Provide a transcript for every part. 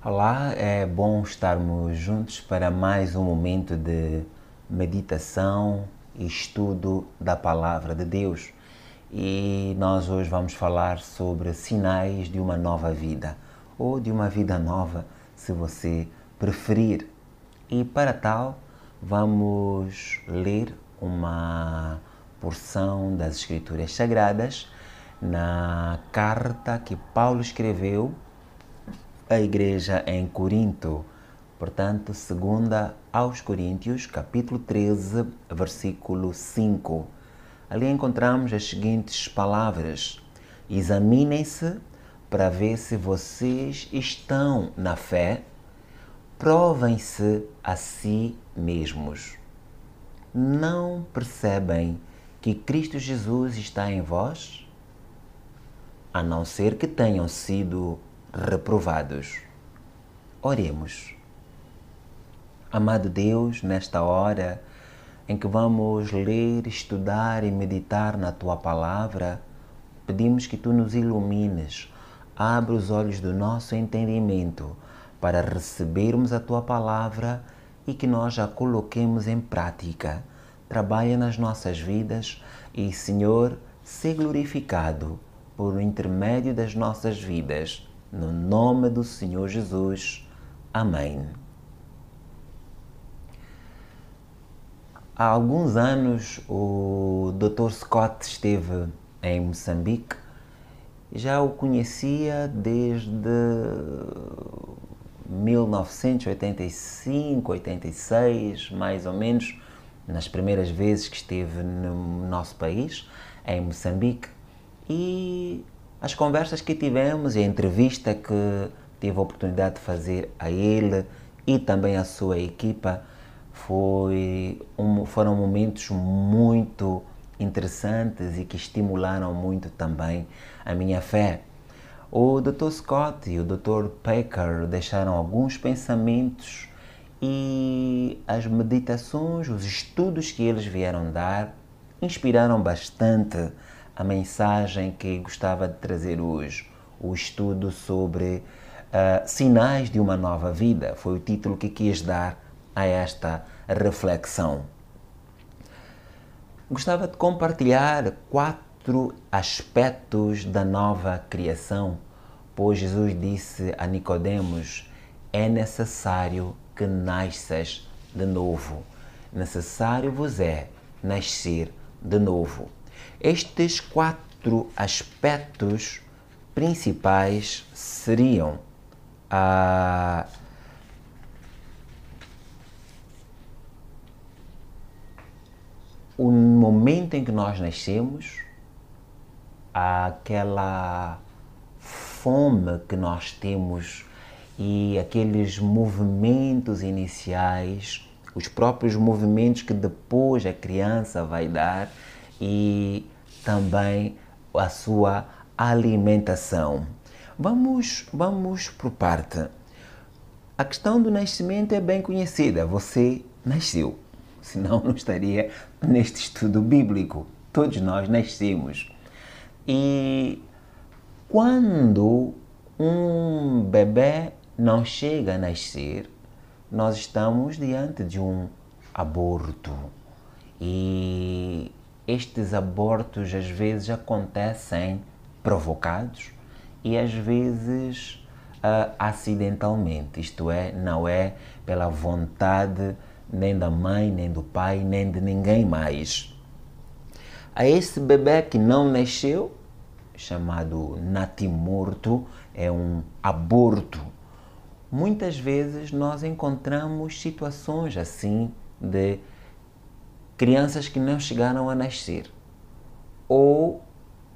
Olá, é bom estarmos juntos para mais um momento de meditação e estudo da Palavra de Deus. E nós hoje vamos falar sobre sinais de uma nova vida, ou de uma vida nova, se você preferir. E para tal, vamos ler uma porção das Escrituras Sagradas na carta que Paulo escreveu a igreja em Corinto, portanto, 2 aos Coríntios, capítulo 13, versículo 5. Ali encontramos as seguintes palavras: examinem-se para ver se vocês estão na fé, provem-se a si mesmos. Não percebem que Cristo Jesus está em vós? A não ser que tenham sido reprovados. Oremos. Amado Deus, nesta hora em que vamos ler, estudar e meditar na Tua Palavra, pedimos que Tu nos ilumines, abra os olhos do nosso entendimento para recebermos a Tua Palavra e que nós a coloquemos em prática. Trabalha nas nossas vidas e, Senhor, seja glorificado por intermédio das nossas vidas. No nome do Senhor Jesus. Amém. Há alguns anos o Dr. Scott esteve em Moçambique. Já o conhecia desde 1985, 86, mais ou menos, nas primeiras vezes que esteve no nosso país, em Moçambique. E as conversas que tivemos e a entrevista que tive a oportunidade de fazer a ele e também à sua equipa foram momentos muito interessantes e que estimularam muito também a minha fé. O Dr. Scott e o Dr. Packer deixaram alguns pensamentos e as meditações, os estudos que eles vieram dar inspiraram bastante a mensagem que gostava de trazer hoje, o estudo sobre sinais de uma nova vida. Foi o título que quis dar a esta reflexão. Gostava de compartilhar 4 aspectos da nova criação, pois Jesus disse a Nicodemos: é necessário que nasças de novo. Necessário vos é nascer de novo. Estes 4 aspectos principais seriam o momento em que nós nascemos, aquela fome que nós temos e aqueles movimentos iniciais, os próprios movimentos que depois a criança vai dar e também a sua alimentação. Vamos por parte. A questão do nascimento é bem conhecida. Você nasceu, senão não estaria neste estudo bíblico. Todos nós nascemos. E quando um bebê não chega a nascer, nós estamos diante de um aborto. E estes abortos às vezes acontecem provocados e às vezes acidentalmente, isto é, não é pela vontade nem da mãe, nem do pai, nem de ninguém mais. A esse bebê que não nasceu, chamado natimorto, é um aborto. Muitas vezes nós encontramos situações assim de crianças que não chegaram a nascer, ou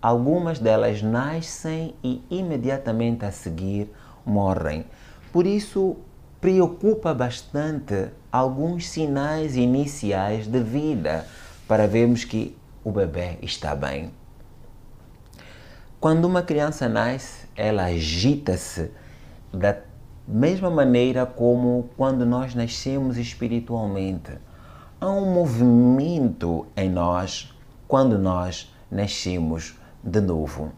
algumas delas nascem e imediatamente a seguir morrem. Por isso, preocupa bastante alguns sinais iniciais de vida para vermos que o bebê está bem. Quando uma criança nasce, ela agita-se da Mesma maneira como quando nós nascemos espiritualmente, há um movimento em nós quando nós nascemos de novo.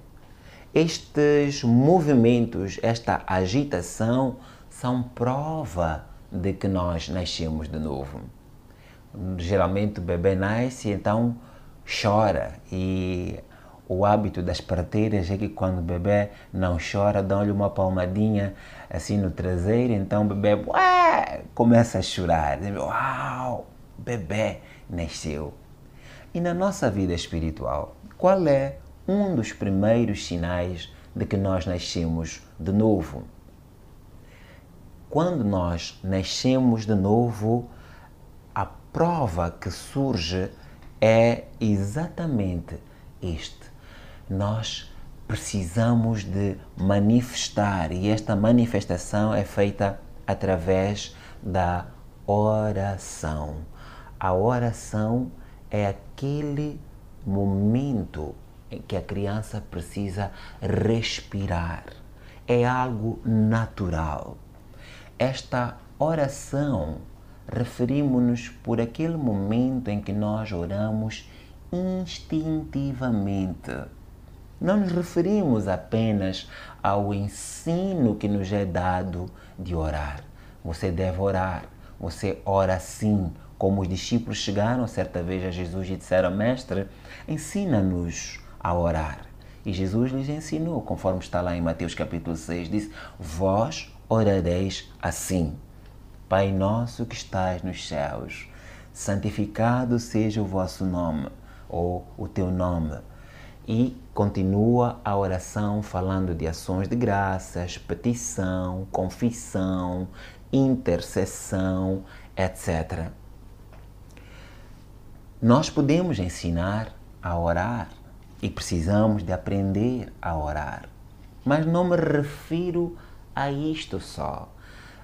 Estes movimentos, esta agitação, são prova de que nós nascemos de novo. Geralmente o bebê nasce, então chora, e o hábito das parteiras é que quando o bebê não chora, dão-lhe uma palmadinha assim no traseiro, então o bebê começa a chorar. Uau, bebê nasceu. E na nossa vida espiritual, qual é um dos primeiros sinais de que nós nascemos de novo? Quando nós nascemos de novo, a prova que surge é exatamente este. Nós precisamos de manifestar, e esta manifestação é feita através da oração. A oração é aquele momento em que a criança precisa respirar. É algo natural. Esta oração, referimos-nos por aquele momento em que nós oramos instintivamente. Não nos referimos apenas ao ensino que nos é dado de orar. Você deve orar, você ora assim. Como os discípulos chegaram certa vez a Jesus e disseram: Mestre, ensina-nos a orar. E Jesus lhes ensinou, conforme está lá em Mateus capítulo 6, diz: Vós orareis assim: Pai nosso que estás nos céus, santificado seja o vosso nome, ou o teu nome. E continua a oração falando de ações de graças, petição, confissão, intercessão, etc. Nós podemos ensinar a orar e precisamos de aprender a orar. Mas não me refiro a isto só.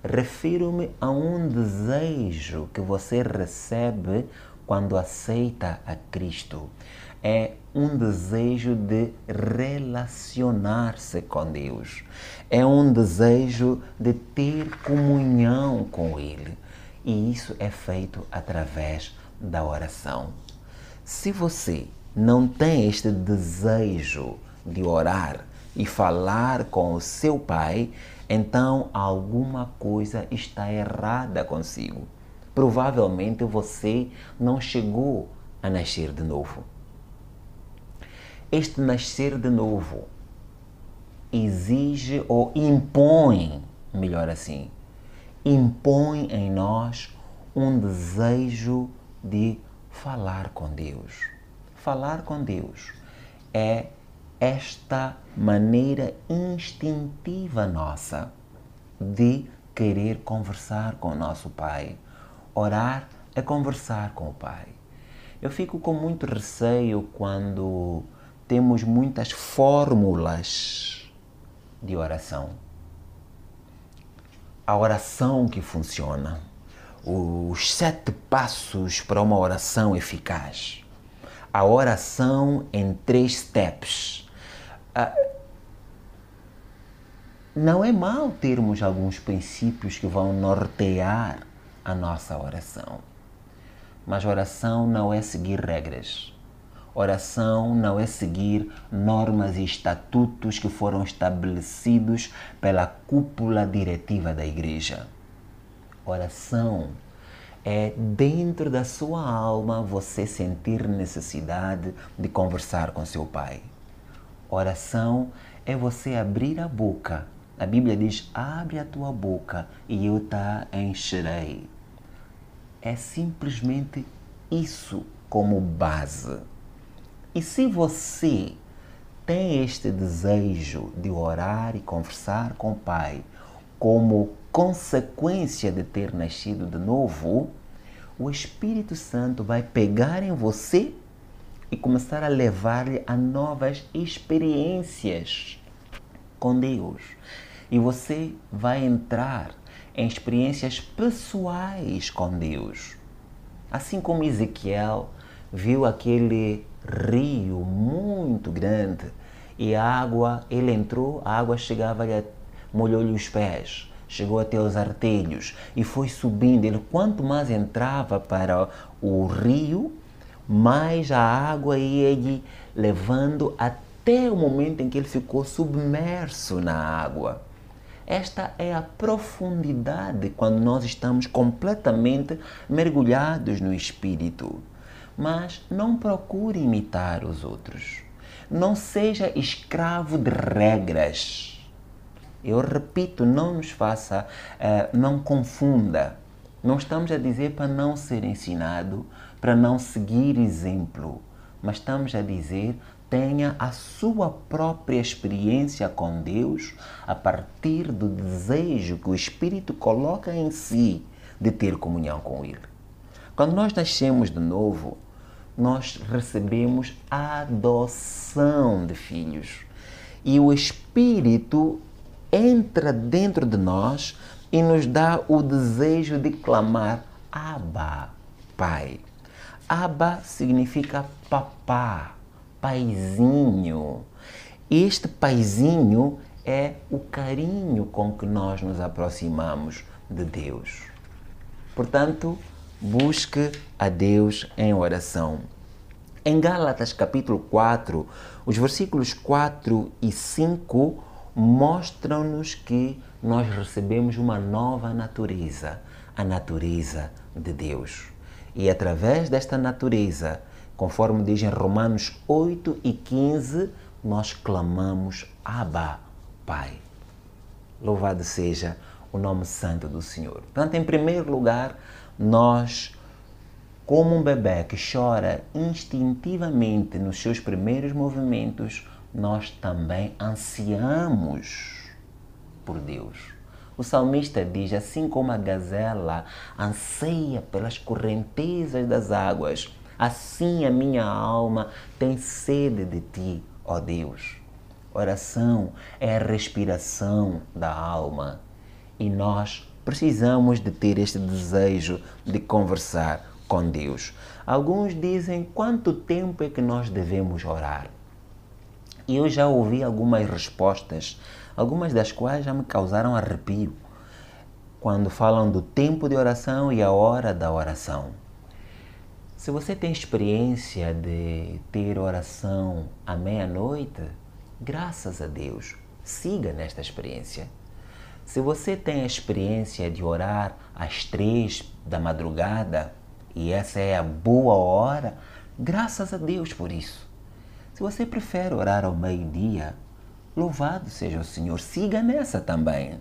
Refiro-me a um desejo que você recebe quando aceita a Cristo. É um desejo de relacionar-se com Deus. É um desejo de ter comunhão com Ele. E isso é feito através da oração. Se você não tem este desejo de orar e falar com o seu Pai, então alguma coisa está errada consigo. Provavelmente você não chegou a nascer de novo. Este nascer de novo exige ou impõe, melhor assim, impõe em nós um desejo de falar com Deus. Falar com Deus é esta maneira instintiva nossa de querer conversar com o nosso Pai. Orar é conversar com o Pai. Eu fico com muito receio quando temos muitas fórmulas de oração. A oração que funciona. Os 7 passos para uma oração eficaz. A oração em 3 steps. Não é mal termos alguns princípios que vão nortear a nossa oração. Mas oração não é seguir regras. Oração não é seguir normas e estatutos que foram estabelecidos pela cúpula diretiva da igreja. Oração é dentro da sua alma você sentir necessidade de conversar com seu Pai. Oração é você abrir a boca. A Bíblia diz: abre a tua boca e eu te encherei. É simplesmente isso como base. E se você tem este desejo de orar e conversar com o Pai como consequência de ter nascido de novo, o Espírito Santo vai pegar em você e começar a levar-lhe a novas experiências com Deus. E você vai entrar em experiências pessoais com Deus. Assim como Ezequiel viu aquele rio muito grande e a água, ele entrou, a água chegava e molhou-lhe os pés. chegou até os artelhos e foi subindo. Ele, quanto mais entrava para o rio, mais a água ia lhe levando até o momento em que ele ficou submerso na água. Esta é a profundidade quando nós estamos completamente mergulhados no Espírito. Mas não procure imitar os outros. Não seja escravo de regras. Eu repito, não nos faça, não confunda. Não estamos a dizer para não ser ensinado, para não seguir exemplo, mas estamos a dizer tenha a sua própria experiência com Deus a partir do desejo que o Espírito coloca em si de ter comunhão com Ele. Quando nós nascemos de novo, nós recebemos a adoção de filhos e o Espírito entra dentro de nós e nos dá o desejo de clamar Abba, Pai. Abba significa papá, paizinho. Este paizinho é o carinho com que nós nos aproximamos de Deus. Portanto, busque a Deus em oração. Em Gálatas capítulo 4, os versículos 4 e 5 mostram-nos que nós recebemos uma nova natureza, a natureza de Deus. E através desta natureza, conforme diz em Romanos 8 e 15, nós clamamos Abba, Pai. Louvado seja o nome santo do Senhor. Portanto, em primeiro lugar, nós, como um bebê que chora instintivamente nos seus primeiros movimentos, nós também ansiamos por Deus. O salmista diz, assim como a gazela anseia pelas correntezas das águas, assim a minha alma tem sede de ti, ó Deus. Oração é a respiração da alma e nós precisamos de ter este desejo de conversar com Deus. Alguns dizem quanto tempo é que nós devemos orar. E eu já ouvi algumas respostas, algumas das quais já me causaram arrepio, quando falam do tempo de oração e a hora da oração. Se você tem experiência de ter oração à meia-noite, graças a Deus, siga nesta experiência. Se você tem a experiência de orar às 3 da madrugada, e essa é a boa hora, graças a Deus por isso. Se você prefere orar ao meio-dia, louvado seja o Senhor, siga nessa também.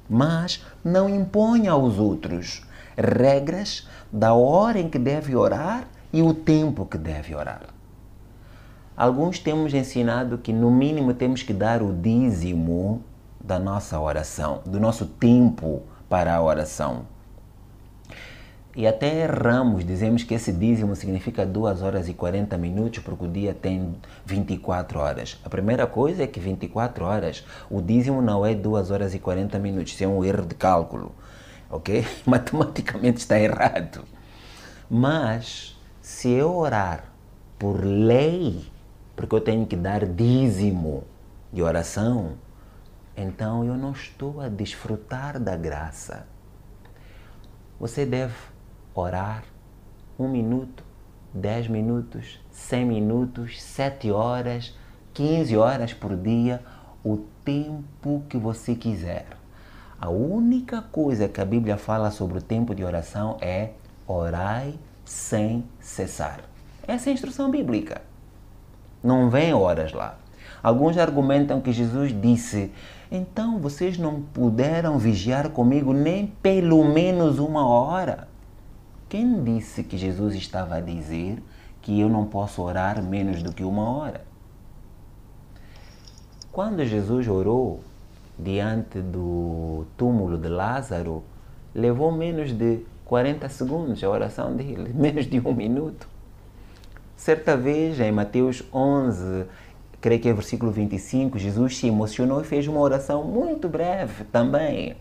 Mas não imponha aos outros regras da hora em que deve orar e o tempo que deve orar. Alguns temos ensinado que no mínimo temos que dar o dízimo da nossa oração, do nosso tempo para a oração. E até erramos, dizemos que esse dízimo significa 2 horas e 40 minutos porque o dia tem 24 horas. A primeira coisa é que 24 horas, o dízimo não é 2 horas e 40 minutos, isso é um erro de cálculo, ok? Matematicamente está errado. Mas se eu orar por lei, porque eu tenho que dar dízimo de oração, então eu não estou a desfrutar da graça. Você deve orar 1 minuto, 10 minutos, 100 minutos, 7 horas, 15 horas por dia, o tempo que você quiser. A única coisa que a Bíblia fala sobre o tempo de oração é orai sem cessar. Essa é a instrução bíblica. Não vem horas lá. Alguns argumentam que Jesus disse, então vocês não puderam vigiar comigo nem pelo menos 1 hora. Quem disse que Jesus estava a dizer que eu não posso orar menos do que 1 hora? Quando Jesus orou diante do túmulo de Lázaro, levou menos de 40 segundos a oração dele, menos de 1 minuto. Certa vez, em Mateus 11, creio que é versículo 25, Jesus se emocionou e fez uma oração muito breve também.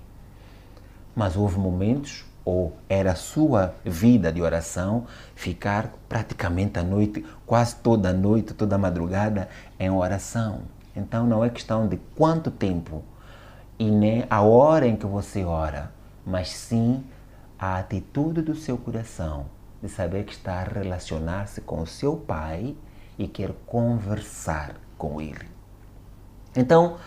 Mas houve momentos, ou era a sua vida de oração, ficar praticamente a noite, quase toda a noite, toda a madrugada em oração. Então não é questão de quanto tempo. e nem a hora em que você ora, mas sim a atitude do seu coração de saber que está a relacionar-se com o seu pai e quer conversar com ele. Então,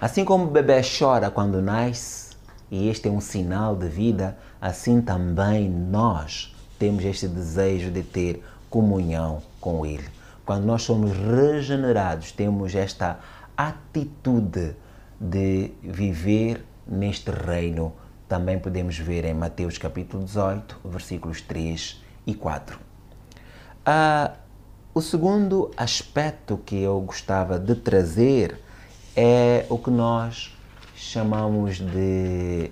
assim como o bebê chora quando nasce, e este é um sinal de vida, assim também nós temos este desejo de ter comunhão com ele. Quando nós somos regenerados, temos esta atitude de viver neste reino. Também podemos ver em Mateus capítulo 18, versículos 3 e 4. O segundo aspecto que eu gostava de trazer é o que nós chamamos de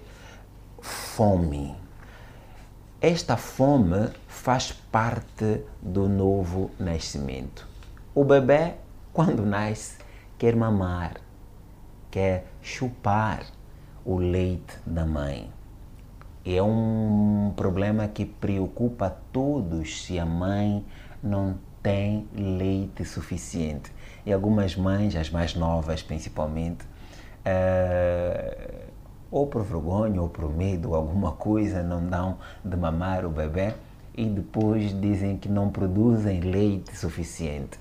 fome. Esta fome faz parte do novo nascimento. O bebê, quando nasce, quer mamar, quer chupar o leite da mãe. E é um problema que preocupa todos se a mãe não tem leite suficiente. E algumas mães, as mais novas principalmente, ou por vergonha ou por medo, alguma coisa, não dão de mamar o bebê e depois dizem que não produzem leite suficiente.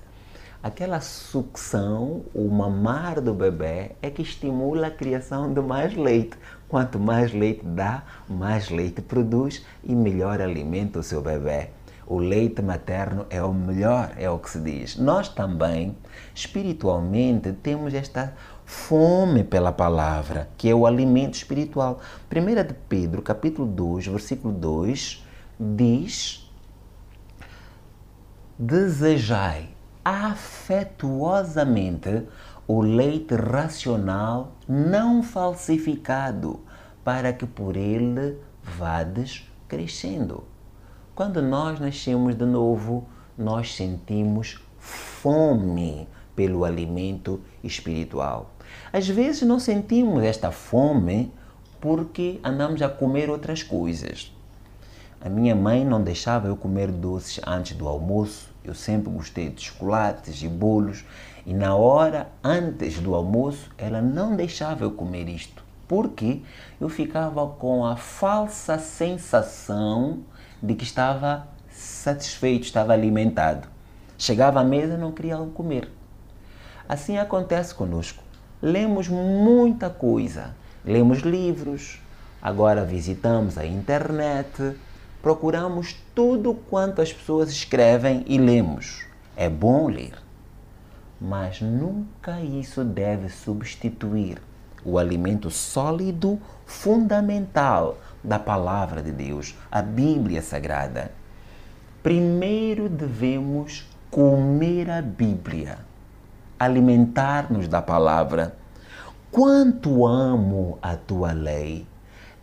Aquela sucção, o mamar do bebê é que estimula a criação de mais leite. Quanto mais leite dá, mais leite produz e melhor alimenta o seu bebê. O leite materno é o melhor, é o que se diz. Nós também, espiritualmente, temos esta fome pela palavra, que é o alimento espiritual. 1 de Pedro, capítulo 2, versículo 2, diz: desejai afetuosamente o leite racional não falsificado, para que por ele vades crescendo. Quando nós nascemos de novo, nós sentimos fome pelo alimento espiritual. Às vezes não sentimos esta fome porque andamos a comer outras coisas. A minha mãe não deixava eu comer doces antes do almoço. Eu sempre gostei de chocolates e bolos. E na hora antes do almoço, ela não deixava eu comer isto. Porque eu ficava com a falsa sensação de que estava satisfeito, estava alimentado. Chegava à mesa e não queria comer. Assim acontece conosco. Lemos muita coisa. Lemos livros. Agora visitamos a internet. Procuramos tudo quanto as pessoas escrevem e lemos. É bom ler, mas nunca isso deve substituir o alimento sólido, fundamental da palavra de Deus, a Bíblia Sagrada. Primeiro devemos comer a Bíblia, alimentar-nos da palavra. Quanto amo a tua lei!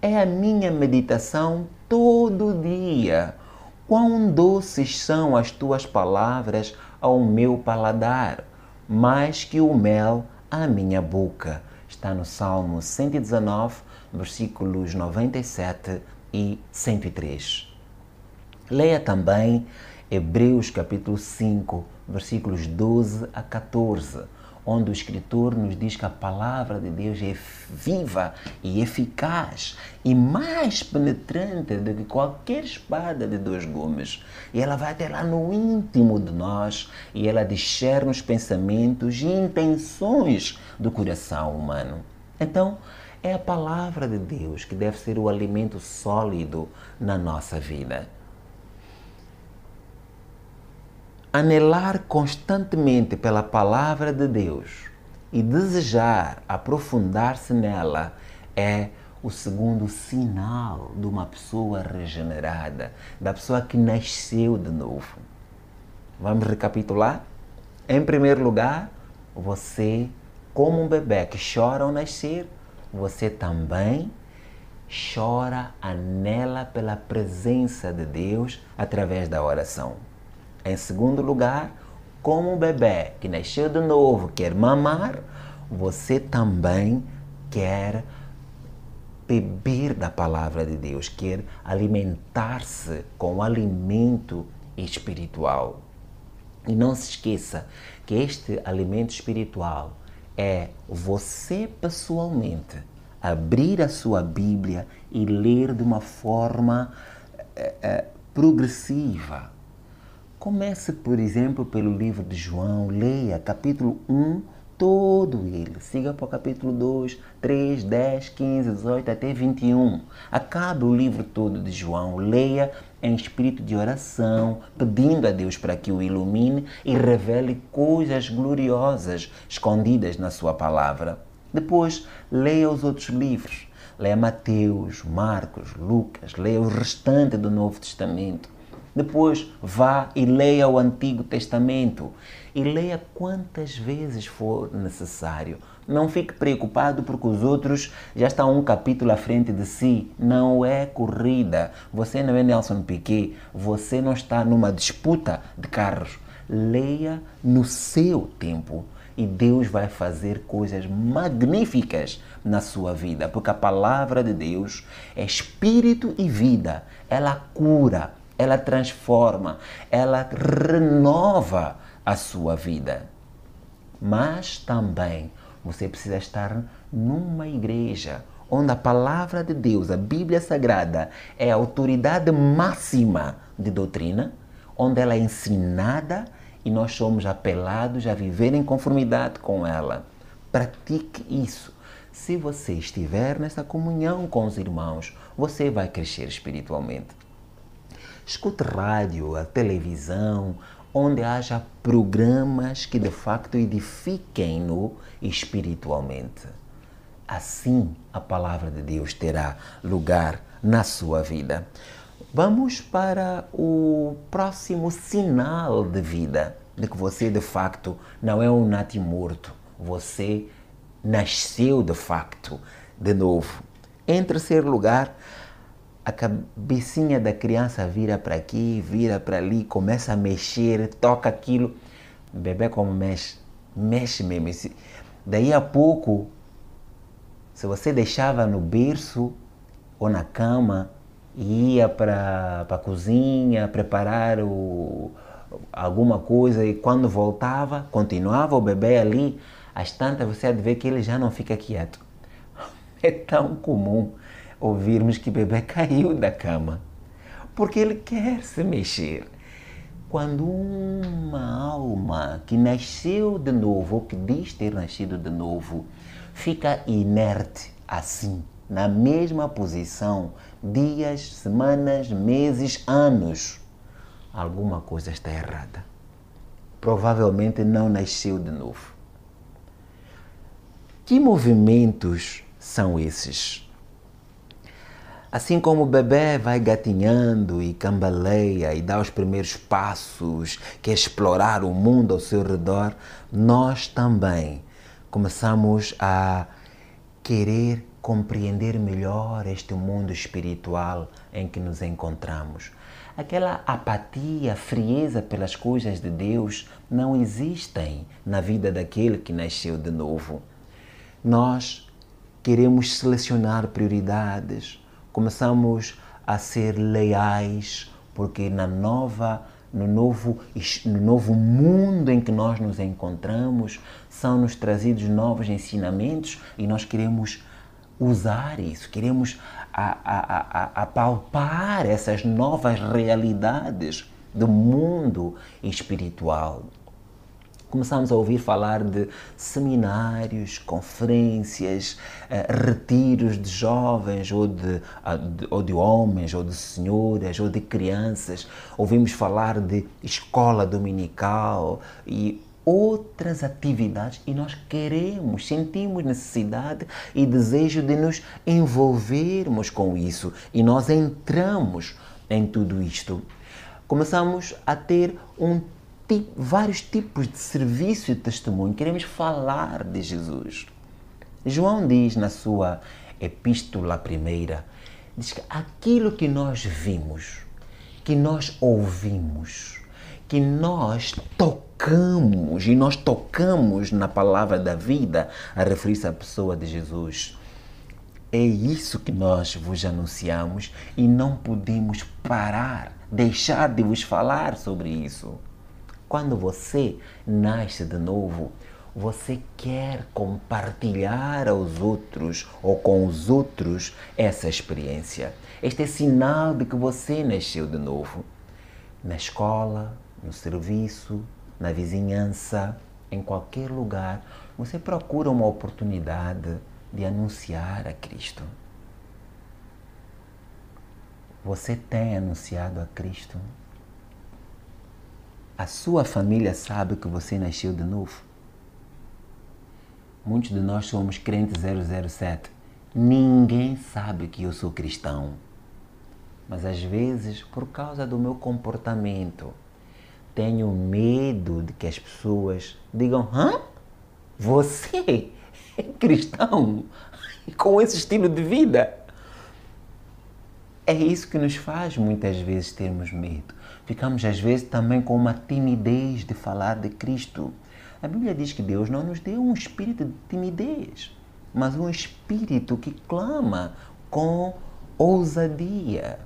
É a minha meditação todo dia. Quão doces são as tuas palavras ao meu paladar, mais que o mel à minha boca. Está no Salmo 119, versículos 97 e 103. Leia também Hebreus capítulo 5, versículos 12 a 14, onde o escritor nos diz que a palavra de Deus é viva e eficaz e mais penetrante do que qualquer espada de dois gumes. E ela vai até lá no íntimo de nós e ela discerne os pensamentos e intenções do coração humano. Então, é a palavra de Deus que deve ser o alimento sólido na nossa vida. Anelar constantemente pela palavra de Deus e desejar aprofundar-se nela é o segundo sinal de uma pessoa regenerada, da pessoa que nasceu de novo. Vamos recapitular? Em primeiro lugar, você, como um bebê que chora ao nascer, você também chora, anela pela presença de Deus através da oração. Em segundo lugar, como um bebê que nasceu de novo quer mamar, você também quer beber da palavra de Deus, quer alimentar-se com o alimento espiritual. E não se esqueça que este alimento espiritual é você pessoalmente abrir a sua Bíblia e ler de uma forma progressiva. Comece, por exemplo, pelo livro de João, leia capítulo 1, todo ele. Siga para o capítulo 2, 3, 10, 15, 18 até 21. Acabe o livro todo de João, leia em espírito de oração, pedindo a Deus para que o ilumine e revele coisas gloriosas escondidas na sua palavra. Depois, leia os outros livros. Leia Mateus, Marcos, Lucas, leia o restante do Novo Testamento. Depois vá e leia o Antigo Testamento e leia quantas vezes for necessário. Não fique preocupado porque os outros já estão um capítulo à frente de si. Não é corrida. Você não é Nelson Piquet. Você não está numa disputa de carros. Leia no seu tempo e Deus vai fazer coisas magníficas na sua vida, porque a palavra de Deus é espírito e vida. Ela cura, ela transforma, ela renova a sua vida. Mas também você precisa estar numa igreja onde a palavra de Deus, a Bíblia Sagrada, é a autoridade máxima de doutrina, onde ela é ensinada e nós somos apelados a viver em conformidade com ela. Pratique isso. Se você estiver nessa comunhão com os irmãos, você vai crescer espiritualmente. Escute rádio, a televisão, onde haja programas que de facto edifiquem-no espiritualmente. Assim a palavra de Deus terá lugar na sua vida. Vamos para o próximo sinal de vida, de que você de facto não é um natimorto, você nasceu de facto de novo. Em terceiro lugar, a cabecinha da criança vira para aqui, vira para ali, começa a mexer, toca aquilo. O bebê como mexe mesmo. Daí a pouco, se você deixava no berço ou na cama e ia para a cozinha preparar alguma coisa e quando voltava, continuava o bebê ali, às tantas você há de ver que ele já não fica quieto. É tão comum ouvirmos que o bebê caiu da cama, porque ele quer se mexer. Quando uma alma que nasceu de novo, ou que diz ter nascido de novo, fica inerte assim, na mesma posição, dias, semanas, meses, anos, alguma coisa está errada. Provavelmente não nasceu de novo. Que movimentos são esses? Assim como o bebê vai gatinhando e cambaleia e dá os primeiros passos, quer explorar o mundo ao seu redor, nós também começamos a querer compreender melhor este mundo espiritual em que nos encontramos. Aquela apatia, frieza pelas coisas de Deus não existem na vida daquele que nasceu de novo. Nós queremos selecionar prioridades, começamos a ser leais, porque no novo mundo em que nós nos encontramos, são-nos trazidos novos ensinamentos e nós queremos usar isso, queremos apalpar essas novas realidades do mundo espiritual. Começamos a ouvir falar de seminários, conferências, retiros de jovens, ou de homens, ou de senhoras, ou de crianças. Ouvimos falar de escola dominical e outras atividades e nós sentimos necessidade e desejo de nos envolvermos com isso e nós entramos em tudo isto. Começamos a ter vários tipos de serviço e testemunho. Queremos falar de Jesus. João diz na sua epístola primeira, diz que aquilo que nós vimos, que nós ouvimos, que nós tocamos, e nós tocamos na palavra da vida, a referir-se à pessoa de Jesus. É isso que nós vos anunciamos e não podemos parar, deixar de vos falar sobre isso. Quando você nasce de novo, você quer compartilhar aos outros ou com os outros essa experiência. Este é sinal de que você nasceu de novo. Na escola, no serviço, na vizinhança, em qualquer lugar, você procura uma oportunidade de anunciar a Cristo. Você tem anunciado a Cristo? A sua família sabe que você nasceu de novo? Muitos de nós somos crentes 007. Ninguém sabe que eu sou cristão. Mas às vezes, por causa do meu comportamento, tenho medo de que as pessoas digam: hã? Você é cristão? Com esse estilo de vida? É isso que nos faz muitas vezes termos medo. Ficamos às vezes também com uma timidez de falar de Cristo. A Bíblia diz que Deus não nos deu um espírito de timidez, mas um espírito que clama com ousadia.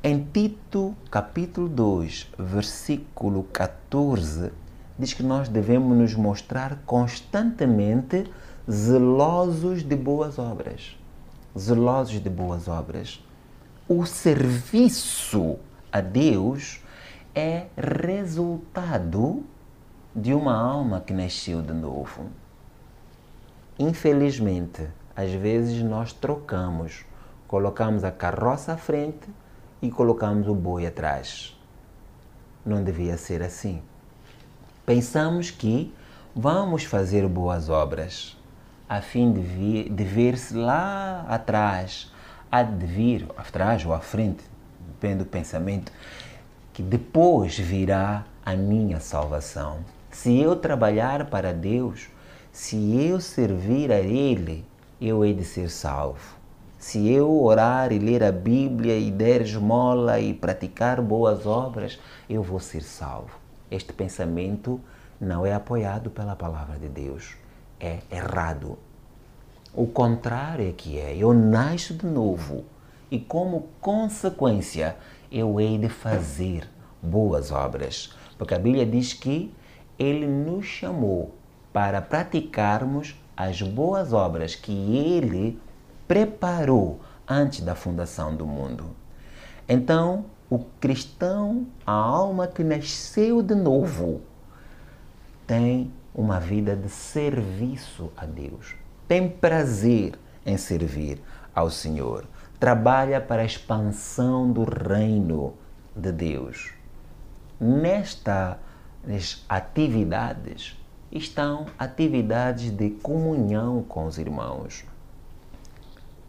Em Tito, capítulo 2, versículo 14, diz que nós devemos nos mostrar constantemente zelosos de boas obras. Zelosos de boas obras. O serviço a Deus é resultado de uma alma que nasceu de novo. Infelizmente, às vezes nós trocamos, colocamos a carroça à frente e colocamos o boi atrás. Não devia ser assim. Pensamos que vamos fazer boas obras, a fim de ver-se lá atrás, há de vir atrás ou à frente, depende do pensamento, que depois virá a minha salvação. Se eu trabalhar para Deus, se eu servir a Ele, eu hei de ser salvo. Se eu orar e ler a Bíblia e der esmola e praticar boas obras, eu vou ser salvo. Este pensamento não é apoiado pela palavra de Deus. É errado. O contrário é que é. Eu nasço de novo e, como consequência, eu hei de fazer boas obras. Porque a Bíblia diz que Ele nos chamou para praticarmos as boas obras que Ele preparou antes da fundação do mundo. Então, o cristão, a alma que nasceu de novo, tem uma vida de serviço a Deus. Tem prazer em servir ao Senhor. Trabalha para a expansão do reino de Deus. Nestas atividades estão atividades de comunhão com os irmãos.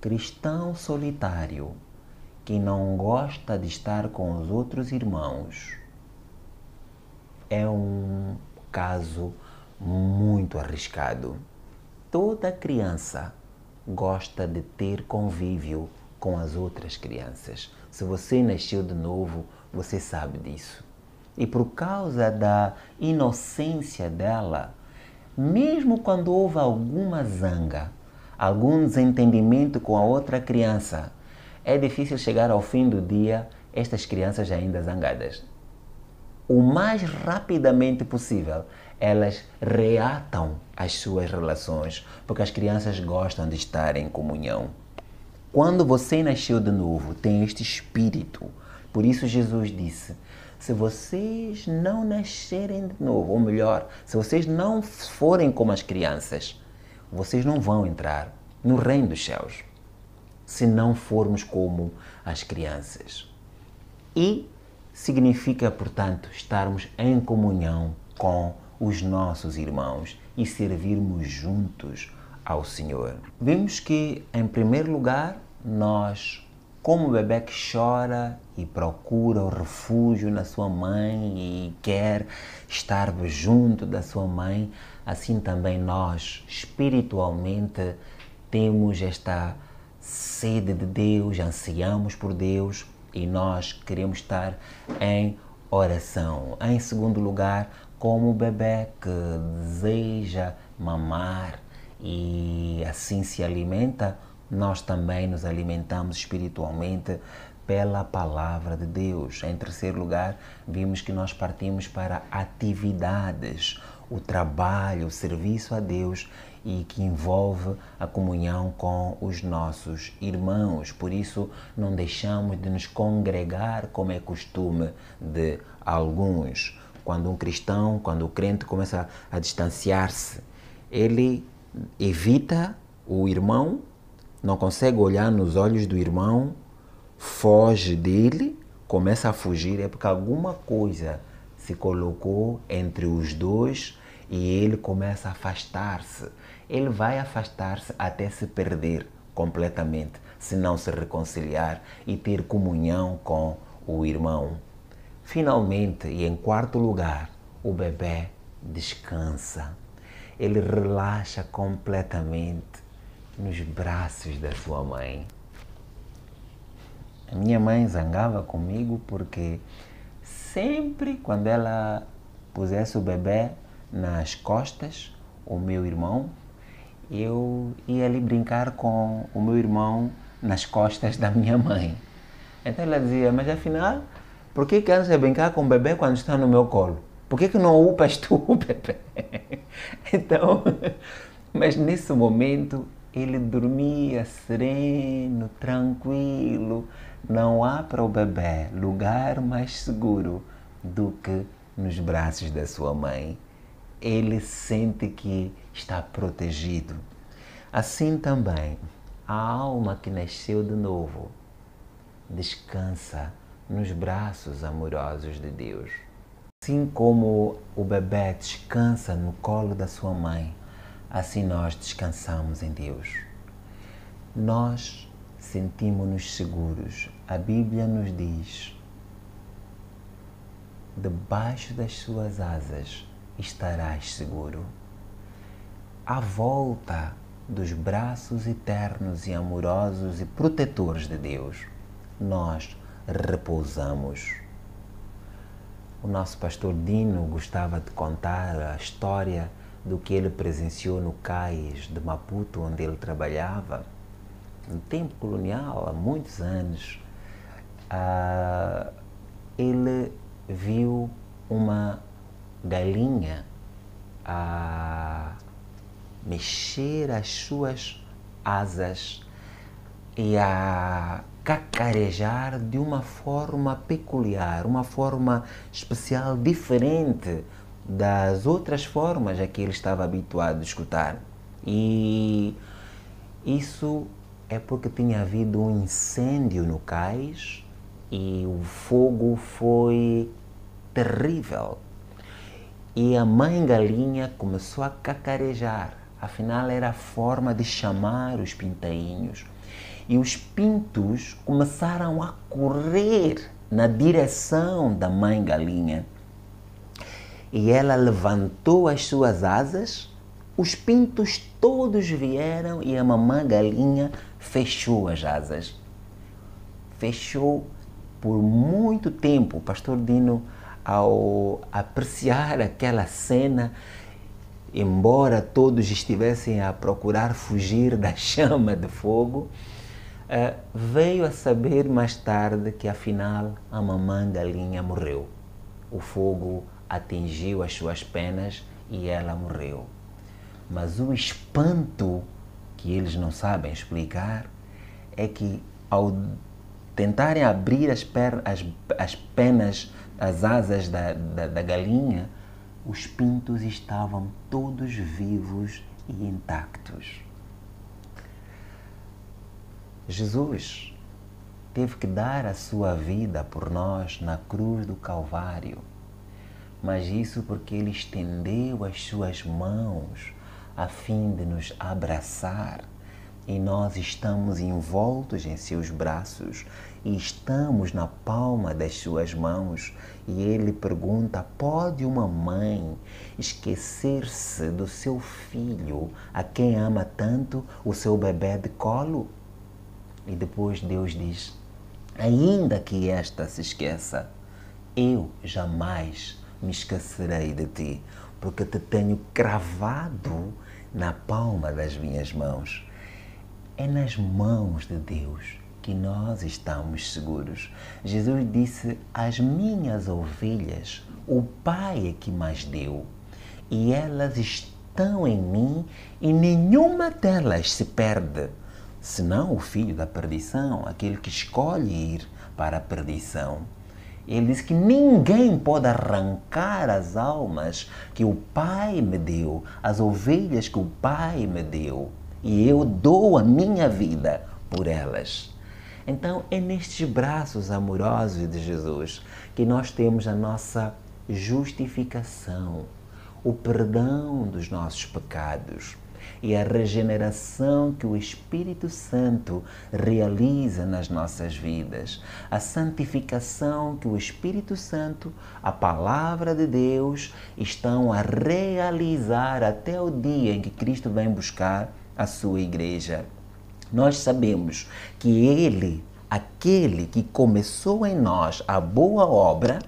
Cristão solitário que não gosta de estar com os outros irmãos é um caso muito arriscado. Toda criança gosta de ter convívio com as outras crianças. Se você nasceu de novo, você sabe disso. E por causa da inocência dela, mesmo quando houve alguma zanga, algum desentendimento com a outra criança, é difícil chegar ao fim do dia, estas crianças ainda zangadas. O mais rapidamente possível, elas reatam as suas relações, porque as crianças gostam de estar em comunhão. Quando você nasceu de novo, tem este espírito. Por isso Jesus disse: se vocês não nascerem de novo, ou melhor, se vocês não forem como as crianças, vocês não vão entrar no reino dos céus, se não formos como as crianças. E significa, portanto, estarmos em comunhão com os nossos irmãos e servirmos juntos ao Senhor. Vimos que, em primeiro lugar, nós, como o bebê que chora e procura o refúgio na sua mãe e quer estar junto da sua mãe, assim também nós, espiritualmente, temos esta sede de Deus, ansiamos por Deus e nós queremos estar em oração. Em segundo lugar, como o bebê que deseja mamar e assim se alimenta, nós também nos alimentamos espiritualmente pela palavra de Deus. Em terceiro lugar, vimos que nós partimos para atividades, o trabalho, o serviço a Deus e que envolve a comunhão com os nossos irmãos. Por isso, não deixamos de nos congregar como é costume de alguns. Quando um cristão, quando o crente começa a distanciar-se, ele evita o irmão, não consegue olhar nos olhos do irmão, foge dele, começa a fugir, é porque alguma coisa se colocou entre os dois e ele começa a afastar-se. Ele vai afastar-se até se perder completamente, se não se reconciliar e ter comunhão com o irmão. Finalmente, e em quarto lugar, o bebê descansa. Ele relaxa completamente nos braços da sua mãe. A minha mãe zangava comigo porque sempre quando ela pusesse o bebê nas costas, o meu irmão, eu ia ali brincar com o meu irmão nas costas da minha mãe. Então ela dizia, mas afinal, por que andas a brincar com o bebê quando está no meu colo? Por que não upas tu o bebê? Então, mas nesse momento ele dormia sereno, tranquilo. Não há para o bebê lugar mais seguro do que nos braços da sua mãe. Ele sente que está protegido. Assim também, a alma que nasceu de novo descansa nos braços amorosos de Deus. Assim como o bebê descansa no colo da sua mãe, assim nós descansamos em Deus. Nós sentimos-nos seguros. A Bíblia nos diz: debaixo das suas asas estarás seguro. À volta dos braços eternos e amorosos e protetores de Deus, nós repousamos. O nosso pastor Dino gostava de contar a história do que ele presenciou no cais de Maputo, onde ele trabalhava. No tempo colonial, há muitos anos, ele viu uma galinha a mexer as suas asas e a cacarejar de uma forma peculiar, uma forma especial, diferente das outras formas a que ele estava habituado a escutar. E isso é porque tinha havido um incêndio no cais e o fogo foi terrível. E a mãe galinha começou a cacarejar, afinal era a forma de chamar os pintainhos. E os pintos começaram a correr na direção da mãe galinha. E ela levantou as suas asas, os pintos todos vieram e a mamãe galinha fechou as asas. Fechou por muito tempo. O pastor Dino, ao apreciar aquela cena, embora todos estivessem a procurar fugir da chama de fogo, veio a saber mais tarde que afinal a mamãe galinha morreu. O fogo atingiu as suas penas e ela morreu. Mas o espanto que eles não sabem explicar é que ao tentarem abrir as penas, as asas da galinha, os pintos estavam todos vivos e intactos. Jesus teve que dar a sua vida por nós na cruz do Calvário, mas isso porque Ele estendeu as suas mãos a fim de nos abraçar e nós estamos envoltos em seus braços e estamos na palma das suas mãos e Ele pergunta: pode uma mãe esquecer-se do seu filho, a quem ama tanto, o seu bebê de colo? E depois Deus diz: ainda que esta se esqueça, eu jamais me esquecerei de ti, porque te tenho cravado na palma das minhas mãos. É nas mãos de Deus que nós estamos seguros. Jesus disse: as minhas ovelhas, o Pai é que mais deu, e elas estão em mim e nenhuma delas se perde, senão o filho da perdição, aquele que escolhe ir para a perdição. Ele diz que ninguém pode arrancar as almas que o Pai me deu, as ovelhas que o Pai me deu, e eu dou a minha vida por elas. Então é nestes braços amorosos de Jesus que nós temos a nossa justificação, o perdão dos nossos pecados e a regeneração que o Espírito Santo realiza nas nossas vidas, a santificação que o Espírito Santo, a Palavra de Deus, estão a realizar até o dia em que Cristo vem buscar a sua igreja. Nós sabemos que Ele, aquele que começou em nós a boa obra,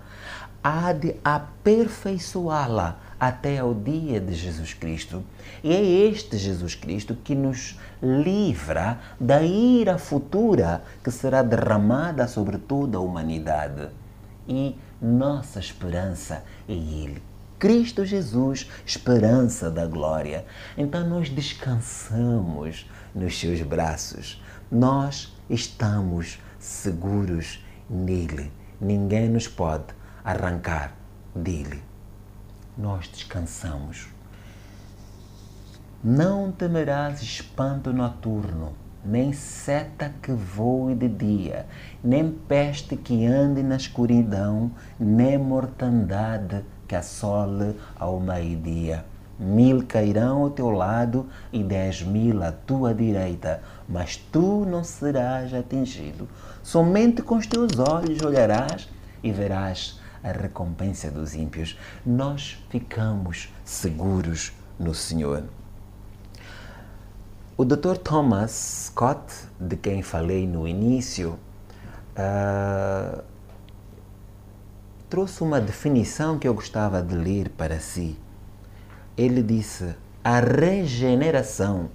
há de aperfeiçoá-la até ao dia de Jesus Cristo. E é este Jesus Cristo que nos livra da ira futura que será derramada sobre toda a humanidade. E nossa esperança é Ele. Cristo Jesus, esperança da glória. Então nós descansamos nos seus braços. Nós estamos seguros nele. Ninguém nos pode arrancar dele. Nós descansamos. Não temerás espanto noturno, nem seta que voe de dia, nem peste que ande na escuridão, nem mortandade que assole ao meio-dia. 1000 cairão ao teu lado e 10.000 à tua direita, mas tu não serás atingido. Somente com os teus olhos olharás e verás a recompensa dos ímpios. Nós ficamos seguros no Senhor. O Dr. Thomas Scott, de quem falei no início, trouxe uma definição que eu gostava de ler para si. Ele disse: a regeneração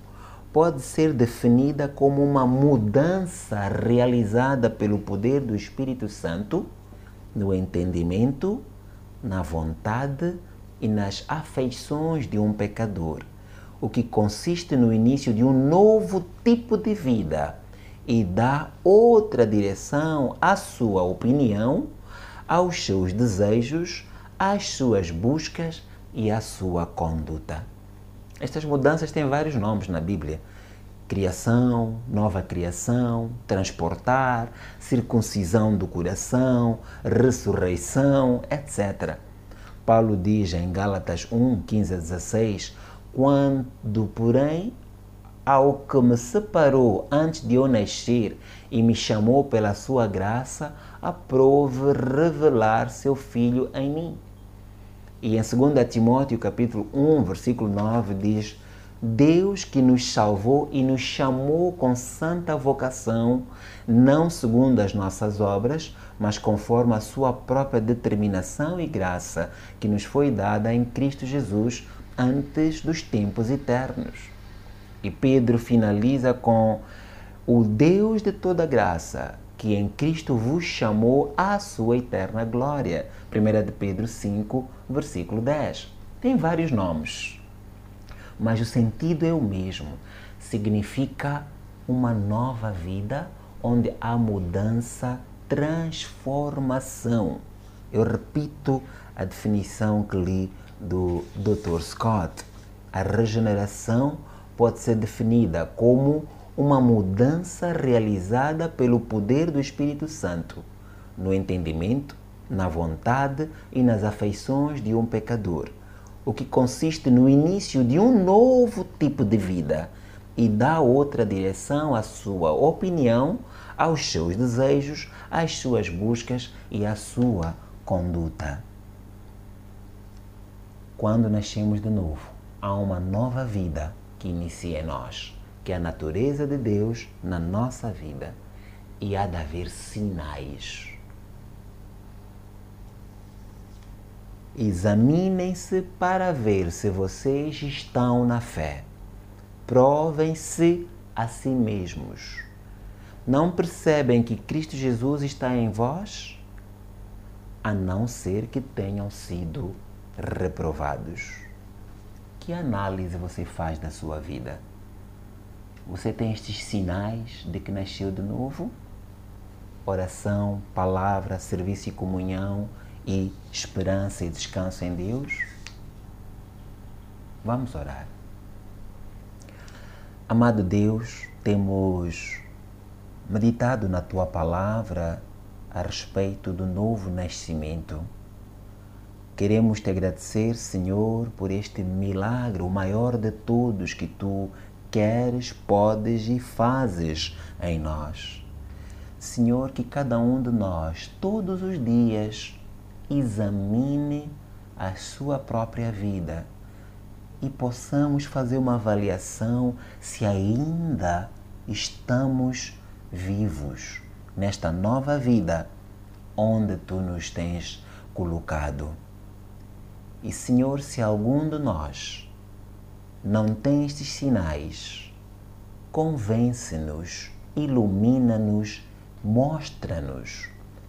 pode ser definida como uma mudança realizada pelo poder do Espírito Santo no entendimento, na vontade e nas afeições de um pecador, o que consiste no início de um novo tipo de vida e dá outra direção à sua opinião, aos seus desejos, às suas buscas e à sua conduta. Estas mudanças têm vários nomes na Bíblia: criação, nova criação, transportar, circuncisão do coração, ressurreição, etc. Paulo diz em Gálatas 1, 15 a 16: quando, porém, ao que me separou antes de eu nascer e me chamou pela sua graça, aprove revelar seu Filho em mim. E em 2 Timóteo capítulo 1, versículo 9 diz: Deus que nos salvou e nos chamou com santa vocação, não segundo as nossas obras, mas conforme a sua própria determinação e graça, que nos foi dada em Cristo Jesus antes dos tempos eternos. E Pedro finaliza com: o Deus de toda graça, que em Cristo vos chamou à sua eterna glória. 1 de Pedro 5, versículo 10. Tem vários nomes, mas o sentido é o mesmo. Significa uma nova vida onde há mudança, transformação. Eu repito a definição que li do Dr. Scott. A regeneração pode ser definida como uma mudança realizada pelo poder do Espírito Santo no entendimento, na vontade e nas afeições de um pecador, o que consiste no início de um novo tipo de vida e dá outra direção à sua opinião, aos seus desejos, às suas buscas e à sua conduta. Quando nascemos de novo, há uma nova vida que inicia em nós, que é a natureza de Deus na nossa vida, e há de haver sinais. Examinem-se para ver se vocês estão na fé. Provem-se a si mesmos. Não percebem que Cristo Jesus está em vós, a não ser que tenham sido reprovados. Que análise você faz da sua vida? Você tem estes sinais de que nasceu de novo? Oração, palavra, serviço e comunhão e esperança e descanso em Deus? Vamos orar. Amado Deus, temos meditado na Tua palavra a respeito do novo nascimento. Queremos te agradecer, Senhor, por este milagre, o maior de todos que Tu queres, podes e fazes em nós. Senhor, que cada um de nós, todos os dias, examine a sua própria vida e possamos fazer uma avaliação se ainda estamos vivos nesta nova vida onde Tu nos tens colocado. E, Senhor, se algum de nós não tem estes sinais, convence-nos, ilumina-nos, mostra-nos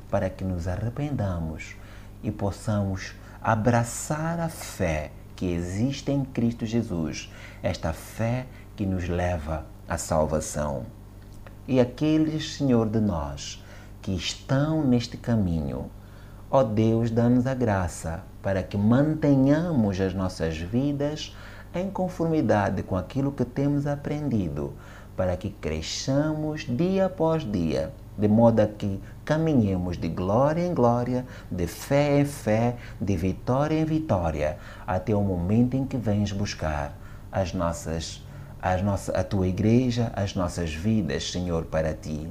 para que nos arrependamos e possamos abraçar a fé que existe em Cristo Jesus, esta fé que nos leva à salvação. E aqueles, Senhor, de nós que estão neste caminho, ó Deus, dá-nos a graça para que mantenhamos as nossas vidas em conformidade com aquilo que temos aprendido, para que cresçamos dia após dia, de modo a que caminhemos de glória em glória, de fé em fé, de vitória em vitória, até o momento em que vens buscar a Tua igreja, as nossas vidas, Senhor, para Ti.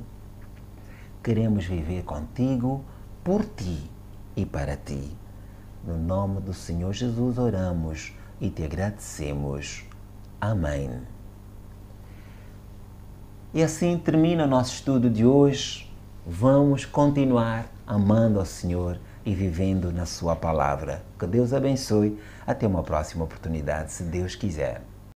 Queremos viver contigo, por Ti e para Ti. No nome do Senhor Jesus oramos e Te agradecemos. Amém. E assim termina o nosso estudo de hoje. Vamos continuar amando ao Senhor e vivendo na Sua palavra. Que Deus abençoe. Até uma próxima oportunidade, se Deus quiser.